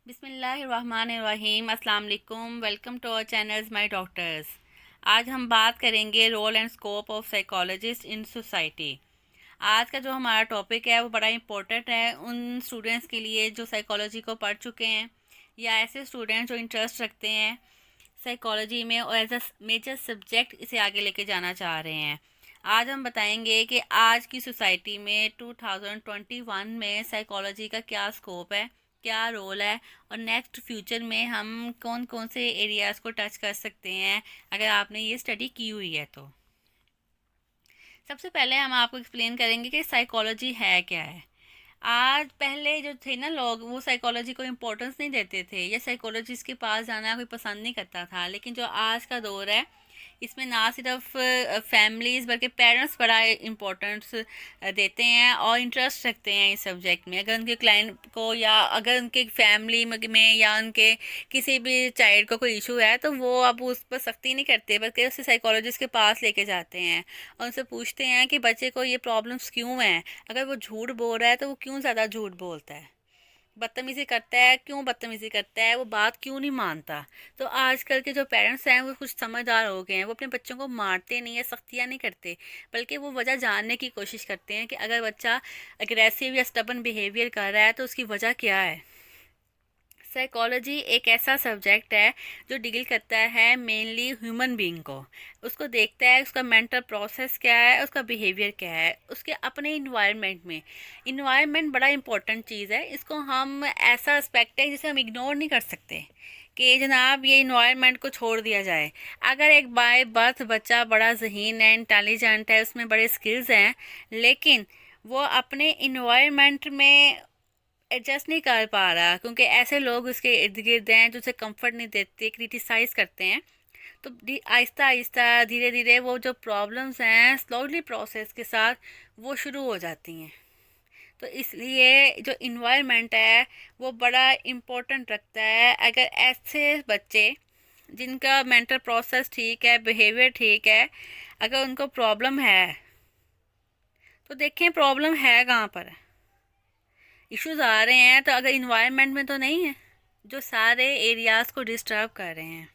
बिस्मिल्लाहिर्रहमानिर्रहीम। अस्सलाम वालेकुम। Welcome to our channels my doctors. आज हम बात करेंगे role and scope of psychologist in society. आज का जो हमारा टॉपिक है वो बड़ा इम्पोर्टेंट है उन स्टूडेंट्स के लिए जो साइकोलॉजी को पढ़ चुके हैं या ऐसे स्टूडेंट्स जो इंटरेस्ट रखते हैं साइकोलॉजी में और एज अ मेजर सब्जेक्ट इसे आगे लेके जाना चाह रहे हैं। आज हम बताएंगे कि आज की सोसाइटी में 2021 में साइकोलॉजी का क्या स्कोप है, क्या रोल है और नेक्स्ट फ्यूचर में हम कौन कौन से एरियाज़ को टच कर सकते हैं अगर आपने ये स्टडी की हुई है तो। सबसे पहले हम आपको एक्सप्लेन करेंगे कि साइकोलॉजी है क्या है। आज पहले जो थे ना लोग वो साइकोलॉजी को इम्पोर्टेंस नहीं देते थे या साइकोलॉजिस्ट के पास जाना कोई पसंद नहीं करता था, लेकिन जो आज का दौर है इसमें ना सिर्फ फैमिलीज़ बल्कि पेरेंट्स बड़ा इम्पोर्टेंस देते हैं और इंटरेस्ट रखते हैं इस सब्जेक्ट में। अगर उनके क्लाइंट को या अगर उनके फैमिली में या उनके किसी भी चाइल्ड को कोई इशू है तो वो अब उस पर सख्ती नहीं करते बल्कि उसे साइकोलॉजिस्ट के पास लेके जाते हैं और उनसे पूछते हैं कि बच्चे को ये प्रॉब्लम्स क्यों हैं। अगर वो झूठ बोल रहा है तो वो क्यों ज़्यादा झूठ बोलता है, बदतमीज़ी करता है क्यों बदतमीज़ी करता है, वो बात क्यों नहीं मानता। तो आजकल के जो पेरेंट्स हैं वो कुछ समझदार हो गए हैं, वो अपने बच्चों को मारते नहीं है, सख्तियाँ नहीं करते, बल्कि वो वजह जानने की कोशिश करते हैं कि अगर बच्चा अग्रेसिव या स्टबन बिहेवियर कर रहा है तो उसकी वजह क्या है। साइकोलॉजी एक ऐसा सब्जेक्ट है जो डील करता है मेनली ह्यूमन बीइंग को। उसको देखता है उसका मेंटल प्रोसेस क्या है, उसका बिहेवियर क्या है, उसके अपने इन्वायरमेंट में। इन्वायरमेंट बड़ा इंपॉर्टेंट चीज़ है, इसको हम ऐसा एस्पेक्ट है जिसे हम इग्नोर नहीं कर सकते कि जनाब ये इन्वायरमेंट को छोड़ दिया जाए। अगर एक बाय बर्थ बच्चा बड़ा ज़हीन है, इंटेलिजेंट है, उसमें बड़े स्किल्स हैं, लेकिन वो अपने इन्वायरमेंट में एडजस्ट नहीं कर पा रहा क्योंकि ऐसे लोग उसके इर्द गिर्द हैं जो उसे कंफर्ट नहीं देते, क्रिटिसाइज़ करते हैं, तो आहिस्ता आहिस्ता धीरे धीरे वो जो प्रॉब्लम्स हैं स्लोली प्रोसेस के साथ वो शुरू हो जाती हैं। तो इसलिए जो इन्वायरमेंट है वो बड़ा इम्पोर्टेंट रखता है। अगर ऐसे बच्चे जिनका मेंटल प्रोसेस ठीक है, बिहेवियर ठीक है, अगर उनको प्रॉब्लम है तो देखें प्रॉब्लम है कहाँ पर। इश्यूज आ रहे हैं तो अगर इन्वायरमेंट में तो नहीं है जो सारे एरियाज़ को डिस्टर्ब कर रहे हैं।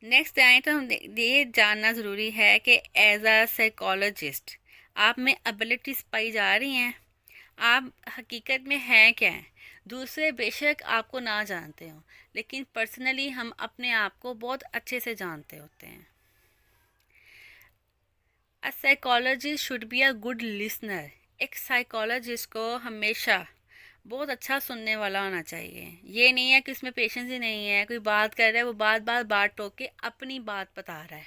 नेक्स्ट आए तो हम ये जानना ज़रूरी है कि एज अ साइकोलॉजिस्ट आप में एबिलिटीज़ पाई जा रही हैं, आप हकीकत में हैं क्या हैं। दूसरे बेशक आपको ना जानते हो लेकिन पर्सनली हम अपने आप को बहुत अच्छे से जानते होते हैं। A psychologist should be a good listener. एक साइकोलॉजिस्ट को हमेशा बहुत अच्छा सुनने वाला होना चाहिए। ये नहीं है कि उसमें पेशेंस ही नहीं है, कोई बात कर रहा है वो बात टोक के अपनी बात बता रहा है।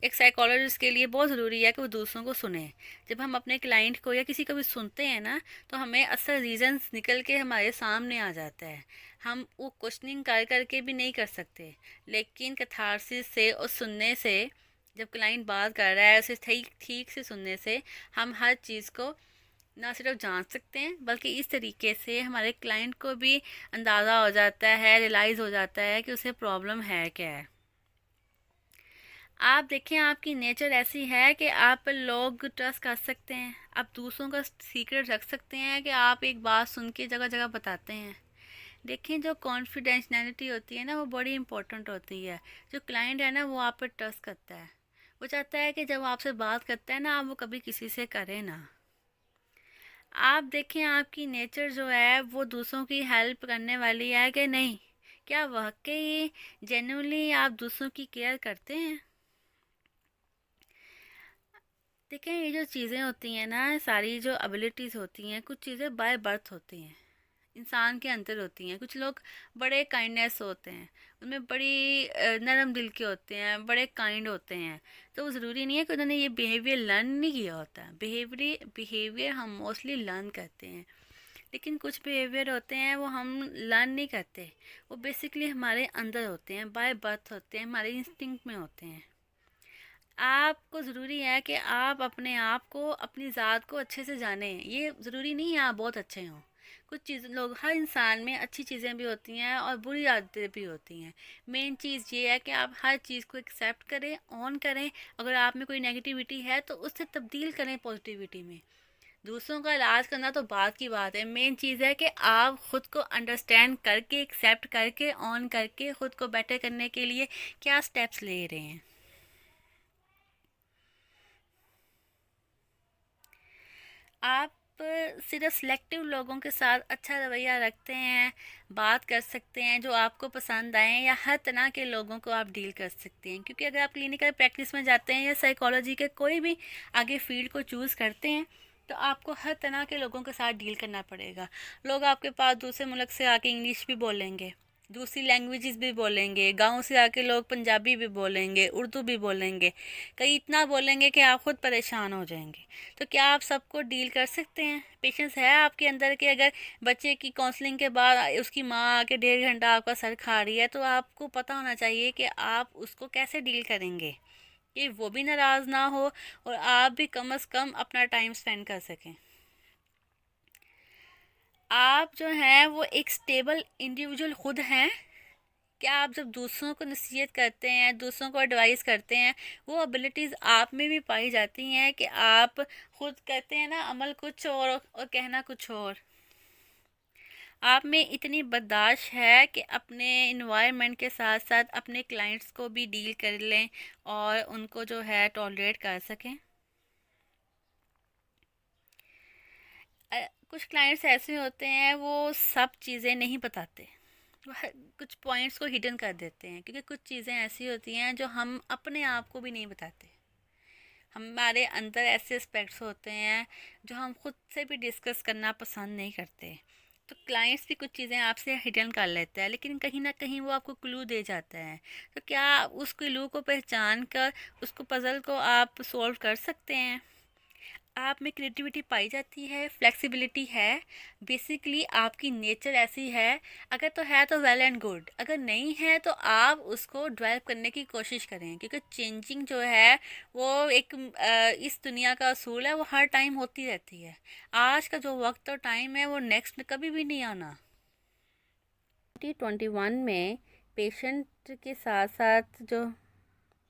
एक साइकोलॉजिस्ट के लिए बहुत ज़रूरी है कि वो दूसरों को सुने। जब हम अपने क्लाइंट को या किसी को भी सुनते हैं ना तो हमें असल रीज़न्स निकल के हमारे सामने आ जाता है। हम वो क्वेश्चनिंग कर करके भी नहीं कर सकते, लेकिन कैथारसिस से और सुनने से, जब क्लाइंट बात कर रहा है उसे ठीक ठीक से सुनने से हम हर चीज़ को ना सिर्फ जान सकते हैं बल्कि इस तरीके से हमारे क्लाइंट को भी अंदाज़ा हो जाता है, रियलाइज़ हो जाता है कि उसे प्रॉब्लम है क्या है। आप देखें आपकी नेचर ऐसी है कि आप पर लोग ट्रस्ट कर सकते हैं, आप दूसरों का सीक्रेट रख सकते हैं कि आप एक बात सुन के जगह जगह बताते हैं। देखें जो कॉन्फिडेंशनैलिटी होती है ना वो बड़ी इंपॉर्टेंट होती है। जो क्लाइंट है ना वो आप पर ट्रस्ट करता है, वो चाहता है कि जब आपसे बात करता है ना आप वो कभी किसी से करें ना। आप देखें आपकी नेचर जो है वो दूसरों की हेल्प करने वाली है कि नहीं, क्या वाकई जेन्युइनली आप दूसरों की केयर करते हैं। देखें ये जो चीज़ें होती हैं ना, सारी जो एबिलिटीज़ होती हैं, कुछ चीज़ें बाय बर्थ होती हैं, इंसान के अंदर होती हैं। कुछ लोग बड़े काइंडनेस होते हैं, उनमें बड़ी नरम दिल के होते हैं, बड़े काइंड होते हैं, तो वो ज़रूरी नहीं है कि उन्होंने ये बिहेवियर लर्न नहीं किया होता है। बिहेवियर हम मोस्टली लर्न करते हैं, लेकिन कुछ बिहेवियर होते हैं वो हम लर्न नहीं करते, वो बेसिकली हमारे अंदर होते हैं, बाय बर्थ होते हैं, हमारे इंस्टिंक्ट में होते हैं। आपको ज़रूरी है कि आप अपने आप को, अपनी ज़ात को अच्छे से जानें। ये ज़रूरी नहीं है आप बहुत अच्छे हों। कुछ चीज़ लोग, हर इंसान में अच्छी चीज़ें भी होती हैं और बुरी आदतें भी होती हैं। मेन चीज़ ये है कि आप हर चीज़ को एक्सेप्ट करें, ऑन करें। अगर आप में कोई नेगेटिविटी है तो उससे तब्दील करें पॉजिटिविटी में। दूसरों का इलाज करना तो बात की बात है, मेन चीज़ है कि आप ख़ुद को अंडरस्टैंड करके, एक्सेप्ट करके, ऑन करके ख़ुद को बेटर करने के लिए क्या स्टेप्स ले रहे हैं। आप सिर्फ सिलेक्टिव लोगों के साथ अच्छा रवैया रखते हैं, बात कर सकते हैं जो आपको पसंद आए, या हर तरह के लोगों को आप डील कर सकते हैं। क्योंकि अगर आप क्लिनिकल प्रैक्टिस में जाते हैं या साइकोलॉजी के कोई भी आगे फील्ड को चूज़ करते हैं, तो आपको हर तरह के लोगों के साथ डील करना पड़ेगा। लोग आपके पास दूसरे मुल्क से आके इंग्लिश भी बोलेंगे, दूसरी लैंग्वेजेस भी बोलेंगे, गांव से आके लोग पंजाबी भी बोलेंगे, उर्दू भी बोलेंगे, कई इतना बोलेंगे कि आप खुद परेशान हो जाएंगे। तो क्या आप सबको डील कर सकते हैं? पेशेंस है आपके अंदर कि अगर बच्चे की काउंसलिंग के बाद उसकी माँ आके 1.5 घंटा आपका सर खा रही है, तो आपको पता होना चाहिए कि आप उसको कैसे डील करेंगे कि वो भी नाराज़ ना हो और आप भी कम से कम अपना टाइम स्पेंड कर सकें। आप जो हैं वो एक स्टेबल इंडिविजुअल खुद हैं। क्या आप जब दूसरों को नसीहत करते हैं, दूसरों को एडवाइस करते हैं, वो एबिलिटीज़ आप में भी पाई जाती हैं कि आप खुद कहते हैं ना, अमल कुछ और कहना कुछ और। आप में इतनी बर्दाश्त है कि अपने इन्वायरमेंट के साथ साथ अपने क्लाइंट्स को भी डील कर लें और उनको जो है टॉलरेट कर सकें। कुछ क्लाइंट्स ऐसे होते हैं वो सब चीज़ें नहीं बताते, वो कुछ पॉइंट्स को हिडन कर देते हैं, क्योंकि कुछ चीज़ें ऐसी होती हैं जो हम अपने आप को भी नहीं बताते। हमारे अंदर ऐसे एस्पेक्ट्स होते हैं जो हम खुद से भी डिस्कस करना पसंद नहीं करते। तो क्लाइंट्स भी कुछ चीज़ें आपसे हिडन कर लेता है, लेकिन कहीं ना कहीं वो आपको क्लू दे जाता है। तो क्या आप उस क्लू को पहचान कर उसको पज़ल को आप सॉल्व कर सकते हैं? आप में क्रिएटिविटी पाई जाती है, फ्लेक्सिबिलिटी है, बेसिकली आपकी नेचर ऐसी है। अगर तो है तो वेल एंड गुड, अगर नहीं है तो आप उसको डेवलप करने की कोशिश करें, क्योंकि चेंजिंग जो है वो एक इस दुनिया का असूल है, वो हर टाइम होती रहती है। आज का जो वक्त और टाइम है वो नेक्स्ट कभी भी नहीं आना। 2021 में पेशेंट के साथ साथ जो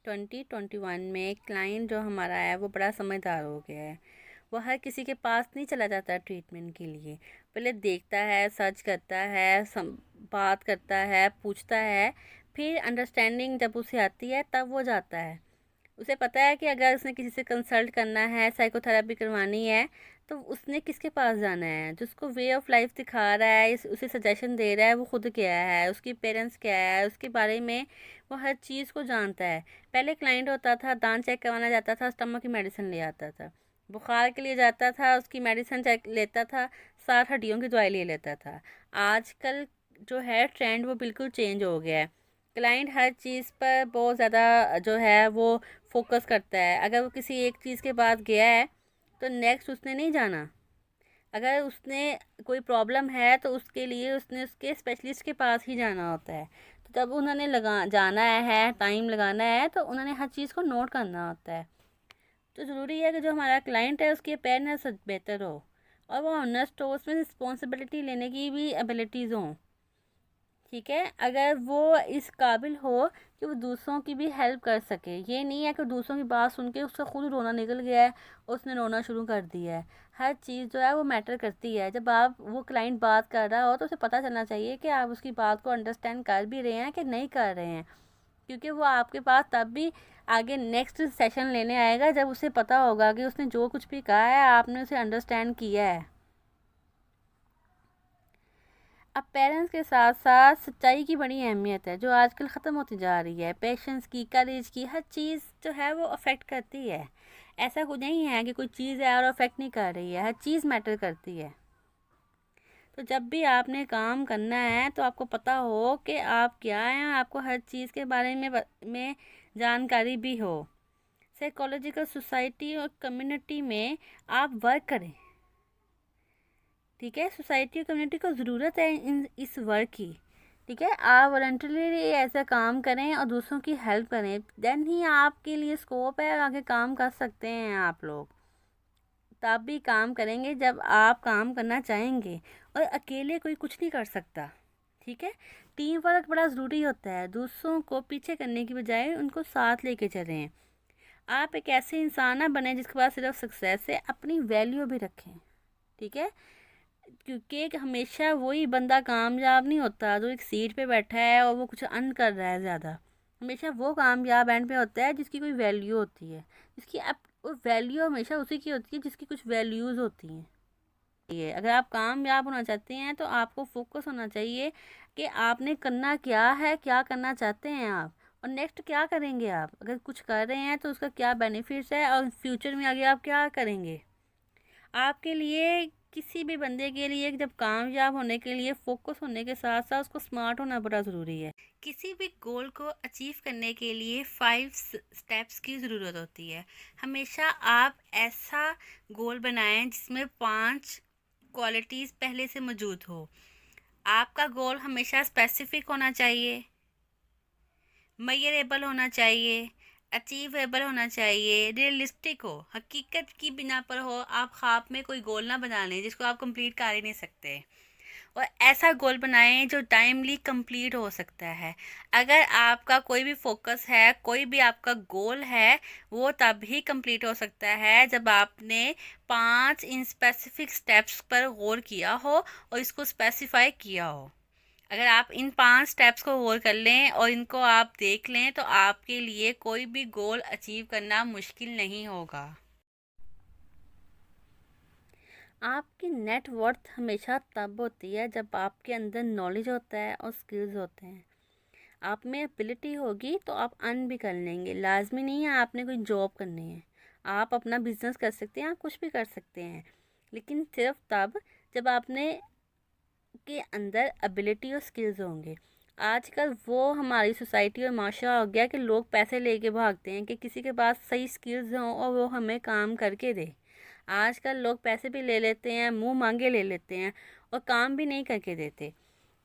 2021 में क्लाइंट जो हमारा है वो बड़ा समझदार हो गया है। वो हर किसी के पास नहीं चला जाता ट्रीटमेंट के लिए, पहले देखता है, सर्च करता है, बात करता है, पूछता है, फिर अंडरस्टैंडिंग जब उसे आती है तब वो जाता है। उसे पता है कि अगर उसने किसी से कंसल्ट करना है, साइकोथेरेपी करवानी है, तो उसने किसके पास जाना है, जिसको वे ऑफ लाइफ दिखा रहा है, उसे सजेशन दे रहा है, वो खुद क्या है, उसकी पेरेंट्स क्या है, उसके बारे में वो हर चीज़ को जानता है। पहले क्लाइंट होता था, दांत चेक करवाना जाता था, स्टमक की मेडिसिन ले आता था, बुखार के लिए जाता था, उसकी मेडिसिन चेक लेता था, 7 हड्डियों की दवाई ले लेता था। आजकल जो है ट्रेंड वो बिल्कुल चेंज हो गया है। क्लाइंट हर चीज़ पर बहुत ज़्यादा जो है वो फोकस करता है। अगर वो किसी एक चीज़ के बाद गया है तो नेक्स्ट उसने नहीं जाना। अगर उसने कोई प्रॉब्लम है तो उसके लिए उसने उसके स्पेशलिस्ट के पास ही जाना होता है। तो जब उन्होंने जाना है, टाइम लगाना है, तो उन्होंने हर चीज़ को नोट करना होता है। तो ज़रूरी है कि जो हमारा क्लाइंट है उसकी अवेयरनेस बेहतर हो और वो ऑनेस्ट हो, उसमें रिस्पॉन्सिबिलिटी लेने की भी एबिलिटीज़ हों। ठीक है, अगर वो इस काबिल हो कि वो दूसरों की भी हेल्प कर सके। ये नहीं है कि दूसरों की बात सुन के उसका खुद रोना निकल गया है, उसने रोना शुरू कर दिया है। हर चीज़ जो है वो मैटर करती है। जब आप वो क्लाइंट बात कर रहा हो तो उसे पता चलना चाहिए कि आप उसकी बात को अंडरस्टैंड कर भी रहे हैं कि नहीं कर रहे हैं, क्योंकि वो आपके पास तब भी आगे नेक्स्ट सेशन लेने आएगा जब उसे पता होगा कि उसने जो कुछ भी कहा है आपने उसे अंडरस्टैंड किया है। अब पेरेंट्स के साथ साथ सच्चाई की बड़ी अहमियत है जो आजकल ख़त्म होती जा रही है। पेशेंस की, करेज की, हर चीज़ जो है वो अफेक्ट करती है। ऐसा कुछ नहीं है कि कोई चीज़ है और अफेक्ट नहीं कर रही है, हर चीज़ मैटर करती है। तो जब भी आपने काम करना है तो आपको पता हो कि आप क्या हैं, आपको हर चीज़ के बारे में जानकारी भी हो। साइकोलॉजिकल सोसाइटी और कम्युनिटी में आप वर्क करें। ठीक है, सोसाइटी और कम्युनिटी को ज़रूरत है इस वर्क की। ठीक है, आप वॉलंटरली ऐसा काम करें और दूसरों की हेल्प करें, देन ही आपके लिए स्कोप है और आगे काम कर सकते हैं आप लोग। तब भी काम करेंगे जब आप काम करना चाहेंगे, और अकेले कोई कुछ नहीं कर सकता। ठीक है, टीम वर्क बड़ा ज़रूरी होता है। दूसरों को पीछे करने की बजाय उनको साथ लेके चलें। आप एक ऐसे इंसान ना बने जिसके पास सिर्फ सक्सेस है, अपनी वैल्यू भी रखें। ठीक है, क्योंकि हमेशा वही बंदा कामयाब नहीं होता जो एक सीट पे बैठा है और वो कुछ अर्न कर रहा है ज़्यादा। हमेशा वो कामयाब एंड पे होता है जिसकी कोई वैल्यू होती है, जिसकी अब वो वैल्यू हमेशा उसी की होती है जिसकी कुछ वैल्यूज़ होती हैं। ये अगर आप कामयाब होना चाहते हैं तो आपको फोकस होना चाहिए कि आपने करना क्या है, क्या करना चाहते हैं आप, और नेक्स्ट क्या करेंगे आप। अगर कुछ कर रहे हैं तो उसका क्या बेनिफिट्स है और फ्यूचर में आगे आप क्या करेंगे। आपके लिए, किसी भी बंदे के लिए जब कामयाब होने के लिए फोकस होने के साथ साथ उसको स्मार्ट होना बड़ा ज़रूरी है। किसी भी गोल को अचीव करने के लिए 5 स्टेप्स की ज़रूरत होती है। हमेशा आप ऐसा गोल बनाएं जिसमें 5 क्वालिटीज़ पहले से मौजूद हो। आपका गोल हमेशा स्पेसिफिक होना चाहिए, मेजरेबल होना चाहिए, अचीवेबल होना चाहिए, रियलिस्टिक हो, हकीकत की बिना पर हो। आप ख्वाब में कोई गोल ना बना लें जिसको आप कंप्लीट कर ही नहीं सकते, और ऐसा गोल बनाएं जो टाइमली कंप्लीट हो सकता है। अगर आपका कोई भी फोकस है, कोई भी आपका गोल है, वो तब ही कंप्लीट हो सकता है जब आपने 5 इन स्पेसिफिक स्टेप्स पर गौर किया हो और इसको स्पेसिफाई किया हो। अगर आप इन 5 स्टेप्स को गौर कर लें और इनको आप देख लें तो आपके लिए कोई भी गोल अचीव करना मुश्किल नहीं होगा। आपकी नेट वर्थ हमेशा तब होती है जब आपके अंदर नॉलेज होता है और स्किल्स होते हैं। आप में एबिलिटी होगी तो आप अर्न भी कर लेंगे। लाजमी नहीं है आपने कोई जॉब करनी है, आप अपना बिजनेस कर सकते हैं, आप कुछ भी कर सकते हैं, लेकिन सिर्फ तब जब आपने के अंदर एबिलिटी और स्किल्स होंगे। आजकल वो हमारी सोसाइटी और माशरा हो गया कि लोग पैसे लेके भागते हैं कि किसी के पास सही स्किल्स हों और वो हमें काम करके दे। आजकल लोग पैसे भी ले लेते हैं, मुंह मांगे ले लेते हैं और काम भी नहीं करके देते।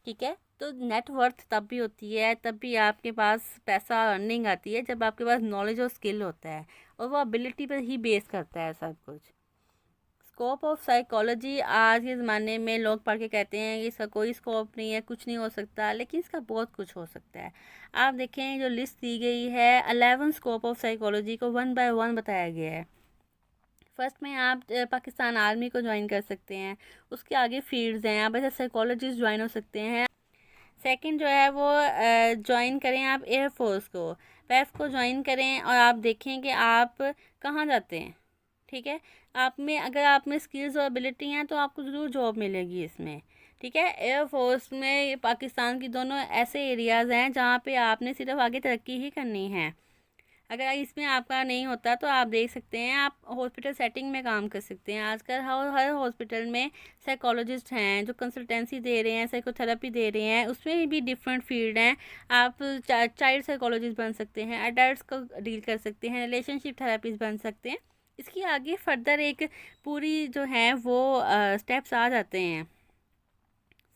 ठीक है, तो नेट वर्थ तब भी होती है, तब भी आपके पास पैसा अर्निंग आती है जब आपके पास नॉलेज और स्किल होता है, और वो एबिलिटी पर ही बेस करता है सब कुछ। स्कोप ऑफ साइकोलॉजी, आज के ज़माने में लोग पढ़ के कहते हैं कि इसका कोई स्कोप नहीं है, कुछ नहीं हो सकता, लेकिन इसका बहुत कुछ हो सकता है। आप देखें जो लिस्ट दी गई है 11 स्कोप ऑफ साइकोलॉजी को 1 बाय 1 बताया गया है। फर्स्ट में आप पाकिस्तान आर्मी को ज्वाइन कर सकते हैं, उसके आगे फील्ड्स हैं, आप ऐसे साइकोलॉजिस्ट ज्वाइन हो सकते हैं। सेकंड जो है वो ज्वाइन करें आप एयरफोर्स को, पैफ को ज्वाइन करें और आप देखें कि आप कहाँ जाते हैं। ठीक है, आप में अगर आप में स्किल्स और एबिलिटी हैं तो आपको ज़रूर जॉब मिलेगी इसमें। ठीक है, एयरफोर्स में पाकिस्तान की दोनों ऐसे एरियाज़ हैं जहाँ पे आपने सिर्फ आगे तरक्की ही करनी है। अगर इसमें आपका नहीं होता तो आप देख सकते हैं आप हॉस्पिटल सेटिंग में काम कर सकते हैं। आजकल हर हॉस्पिटल में साइकोलॉजिस्ट हैं जो कंसल्टेंसी दे रहे हैं, साइकोथेरेपी दे रहे हैं, उसमें भी डिफरेंट फील्ड हैं। आप चाइल्ड साइकोलॉजिस्ट बन सकते हैं, एडल्ट्स को डील कर सकते हैं, रिलेशनशिप थेरेपिस्ट बन सकते हैं। इसकी आगे फर्दर एक पूरी जो है वो स्टेप्स आ जाते हैं।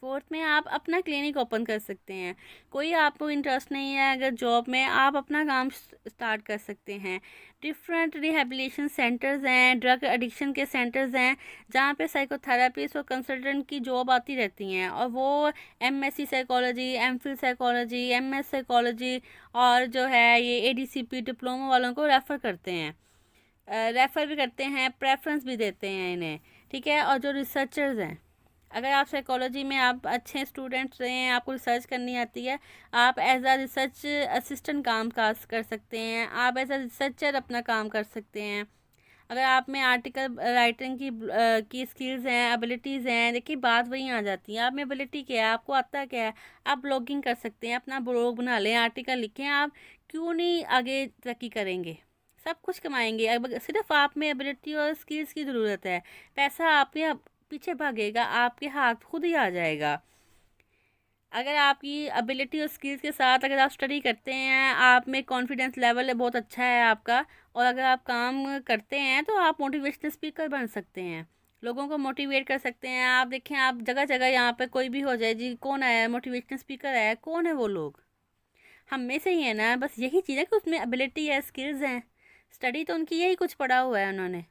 फोर्थ में आप अपना क्लिनिक ओपन कर सकते हैं। कोई आपको इंटरेस्ट नहीं है अगर जॉब में, आप अपना काम स्टार्ट कर सकते हैं। डिफरेंट रिहेबिलिटेशन सेंटर्स हैं, ड्रग एडिक्शन के सेंटर्स हैं जहाँ पे साइकोथेरेपिस्ट और कंसल्टेंट की जॉब आती रहती हैं, और वो MSc psychology, MPhil psychology, MS psychology और जो है ये एडीसीपी डिप्लोमा वालों को रेफ़र करते हैं, रेफ़र भी करते हैं, प्रेफरेंस भी देते हैं इन्हें। ठीक है, और जो रिसर्चर्स हैं, अगर आप साइकोलॉजी में आप अच्छे स्टूडेंट्स रहे हैं, आपको रिसर्च करनी आती है, आप एज अ रिसर्च असिस्टेंट काम काज कर सकते हैं, आप एज अ रिसर्चर अपना काम कर सकते हैं। अगर आप में आर्टिकल राइटिंग की स्किल्स हैं, एबिलिटीज़ हैं, देखिए बात वहीं आ जाती है, आप में एबिलिटी क्या है, आपको आता क्या है। आप ब्लॉगिंग कर सकते हैं, अपना ब्लॉग बना लें, आर्टिकल लिखें, आप क्यों नहीं आगे तरक्की करेंगे, सब कुछ कमाएंगे। अब सिर्फ आप में एबिलिटी और स्किल्स की ज़रूरत है, पैसा आपके पीछे भागेगा, आपके हाथ खुद ही आ जाएगा। अगर आपकी एबिलिटी और स्किल्स के साथ अगर आप स्टडी करते हैं, आप में कॉन्फिडेंस लेवल है बहुत अच्छा है आपका, और अगर आप काम करते हैं तो आप मोटिवेशनल स्पीकर बन सकते हैं, लोगों को मोटिवेट कर सकते हैं। आप देखें, आप जगह जगह यहाँ पे कोई भी हो जाए, जी कौन आया मोटिवेशनल स्पीकर है, कौन है वो लोग, हम में से ही है ना। बस यही चीज़ है कि उसमें एबिलिटी है, स्किल्स हैं, स्टडी तो उनकी यही कुछ पढ़ा हुआ है उन्होंने।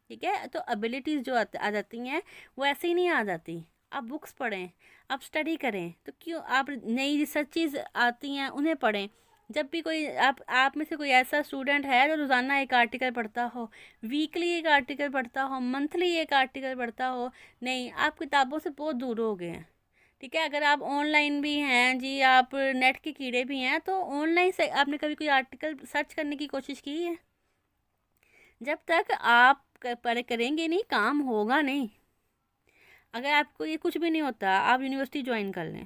ठीक है, तो एबिलिटीज़ जो आ जाती हैं वो ऐसे ही नहीं आ जाती। आप बुक्स पढ़ें, आप स्टडी करें, तो क्यों आप नई रिसर्चेज आती हैं उन्हें पढ़ें, जब भी कोई आप में से कोई ऐसा स्टूडेंट है जो रोज़ाना एक आर्टिकल पढ़ता हो, वीकली एक आर्टिकल पढ़ता हो, मंथली एक आर्टिकल पढ़ता हो, नहीं, आप किताबों से बहुत दूर हो गए हैं। ठीक है, अगर आप ऑनलाइन भी हैं जी, आप नेट के कीड़े भी हैं, तो ऑनलाइन से आपने कभी कोई आर्टिकल सर्च करने की कोशिश की है? जब तक आप पर करेंगे नहीं, काम होगा नहीं। अगर आपको ये कुछ भी नहीं होता, आप यूनिवर्सिटी ज्वाइन कर लें,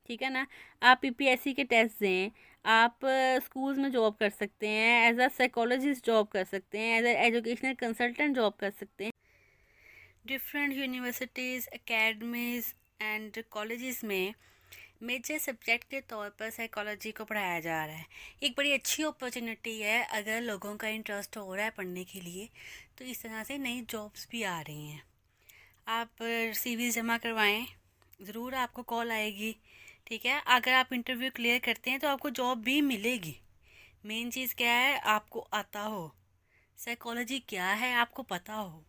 ठीक है ना, आप पीपीएससी के टेस्ट दें, आप स्कूल्स में जॉब कर सकते हैं, एज अ साइकोलॉजिस्ट जॉब कर सकते हैं, as a educational consultant job कर सकते हैं। Different universities, academies and colleges में मेजर सब्जेक्ट के तौर पर साइकोलॉजी को पढ़ाया जा रहा है। एक बड़ी अच्छी अपॉर्चुनिटी है, अगर लोगों का इंटरेस्ट हो रहा है पढ़ने के लिए, तो इस तरह से नई जॉब्स भी आ रही हैं। आप सीवी जमा करवाएं, ज़रूर आपको कॉल आएगी। ठीक है, अगर आप इंटरव्यू क्लियर करते हैं तो आपको जॉब भी मिलेगी। मेन चीज़ क्या है, आपको आता हो, साइकोलॉजी क्या है आपको पता हो।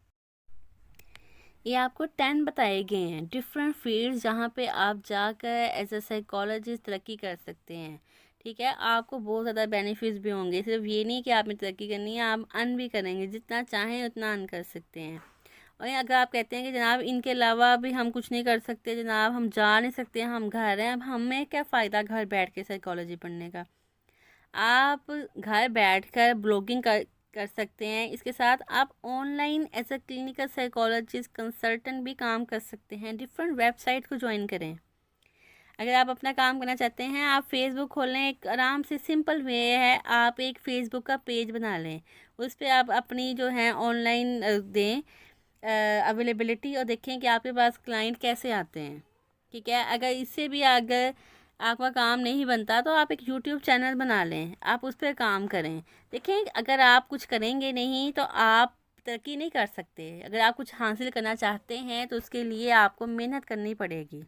ये आपको 10 बताए गए हैं डिफरेंट फील्ड्स जहाँ पे आप जाकर एज अ साइकोलॉजिस्ट तरक्की कर सकते हैं। ठीक है, आपको बहुत ज़्यादा बेनिफिट्स भी होंगे, सिर्फ ये नहीं कि आपने तरक्की करनी है, आप अर्न भी करेंगे, जितना चाहें उतना अर्न कर सकते हैं। और अगर आप कहते हैं कि जनाब इनके अलावा भी हम कुछ नहीं कर सकते, जनाब हम जा नहीं सकते, हम घर हैं, अब हमें क्या फ़ायदा घर बैठ के साइकोलॉजी पढ़ने का। आप घर बैठकर ब्लॉगिंग कर सकते हैं, इसके साथ आप online as a clinical psychologist consultant भी काम कर सकते हैं। डिफरेंट वेबसाइट को ज्वाइन करें। अगर आप अपना काम करना चाहते हैं, आप फेसबुक खोलें, एक आराम से सिंपल वे है, आप एक फ़ेसबुक का पेज बना लें, उस पर आप अपनी जो है ऑनलाइन दें अवेलेबिलिटी, और देखें कि आपके पास क्लाइंट कैसे आते हैं। ठीक है, अगर इससे भी अगर आपका काम नहीं बनता तो आप एक यूट्यूब चैनल बना लें, आप उस पर काम करें। देखें, अगर आप कुछ करेंगे नहीं तो आप तरक्की नहीं कर सकते। अगर आप कुछ हासिल करना चाहते हैं तो उसके लिए आपको मेहनत करनी पड़ेगी।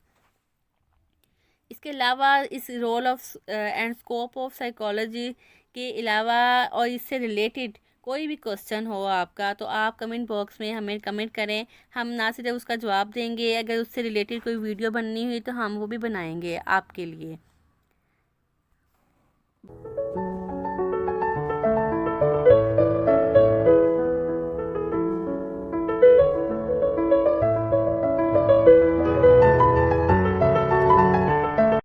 इसके अलावा इस role of and scope of psychology के अलावा और इससे रिलेटेड कोई भी क्वेश्चन हो आपका, तो आप कमेंट बॉक्स में हमें कमेंट करें। हम ना सिर्फ उसका जवाब देंगे, अगर उससे रिलेटेड कोई वीडियो बननी हुई तो हम वो भी बनाएंगे आपके लिए।